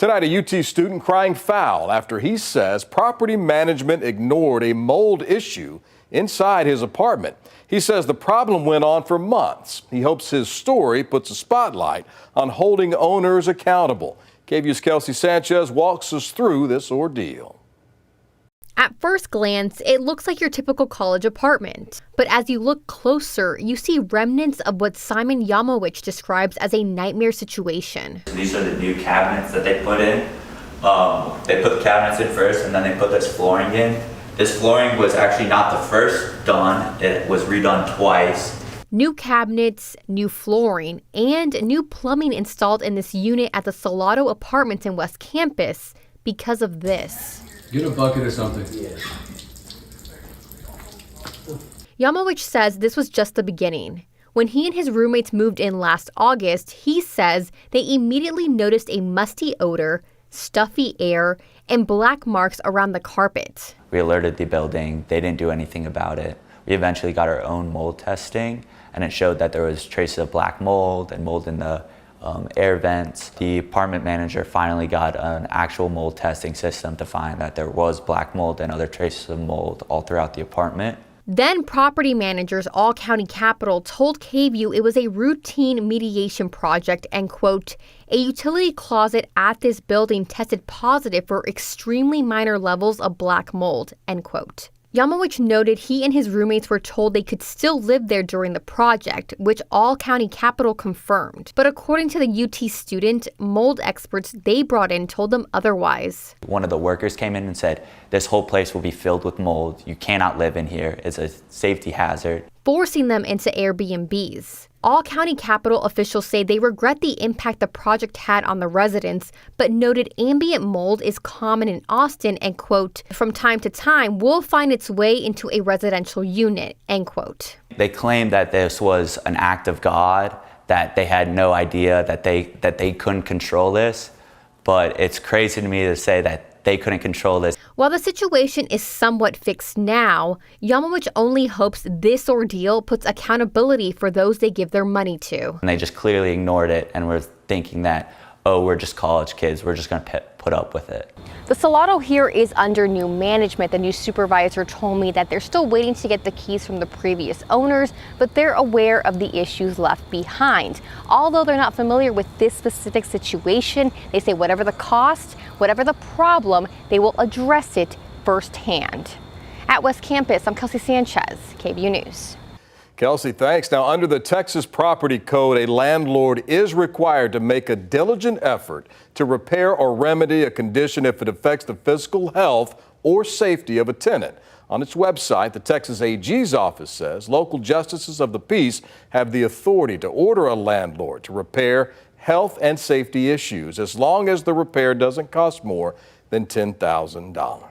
Tonight, a UT student crying foul after he says property management ignored a mold issue inside his apartment. He says the problem went on for months. He hopes his story puts a spotlight on holding owners accountable. KVUE's Kelsey Sanchez walks us through this ordeal. At first glance, it looks like your typical college apartment. But as you look closer, you see remnants of what Simon Yamowich describes as a nightmare situation. These are the new cabinets that they put in. They put the cabinets in first and then they put this flooring in. This flooring was actually not the first done. It was redone twice. New cabinets, new flooring, and new plumbing installed in this unit at the Salado Apartments in West Campus because of this. Get a bucket or something. Yamowich says this was just the beginning. When he and his roommates moved in last August, he says they immediately noticed a musty odor, stuffy air, and black marks around the carpet. We alerted the building. They didn't do anything about it. We eventually got our own mold testing, and it showed that there was traces of black mold and mold in the air vents. The apartment manager finally got an actual mold testing system to find that there was black mold and other traces of mold all throughout the apartment. Then property managers all county capital told KVUE it was a routine mediation project and, quote, a utility closet at this building tested positive for extremely minor levels of black mold, end quote. Yamowich noted he and his roommates were told they could still live there during the project, which all county capital confirmed. But according to the UT student, mold experts they brought in told them otherwise. One of the workers came in and said, this whole place will be filled with mold. You cannot live in here. It's a safety hazard. Forcing them into Airbnbs. All county capital officials say they regret the impact the project had on the residents, but noted ambient mold is common in Austin and, quote, from time to time will find its way into a residential unit, end quote. They claimed that this was an act of God, that they had no idea that they couldn't control this, but it's crazy to me to say that they couldn't control this. While the situation is somewhat fixed now, Yamowich only hopes this ordeal puts accountability for those they give their money to. And they just clearly ignored it and were thinking that, oh, we're just college kids, we're just going to put up with it. The Salado here is under new management. The new supervisor told me that they're still waiting to get the keys from the previous owners, but they're aware of the issues left behind. Although they're not familiar with this specific situation, they say whatever the cost, whatever the problem, they will address it firsthand. At West Campus, I'm Kelsey Sanchez, KVUE News. Kelsey, thanks. Now, under the Texas Property Code, a landlord is required to make a diligent effort to repair or remedy a condition if it affects the physical health or safety of a tenant. On its website, the Texas AG's office says local justices of the peace have the authority to order a landlord to repair health and safety issues as long as the repair doesn't cost more than $10,000.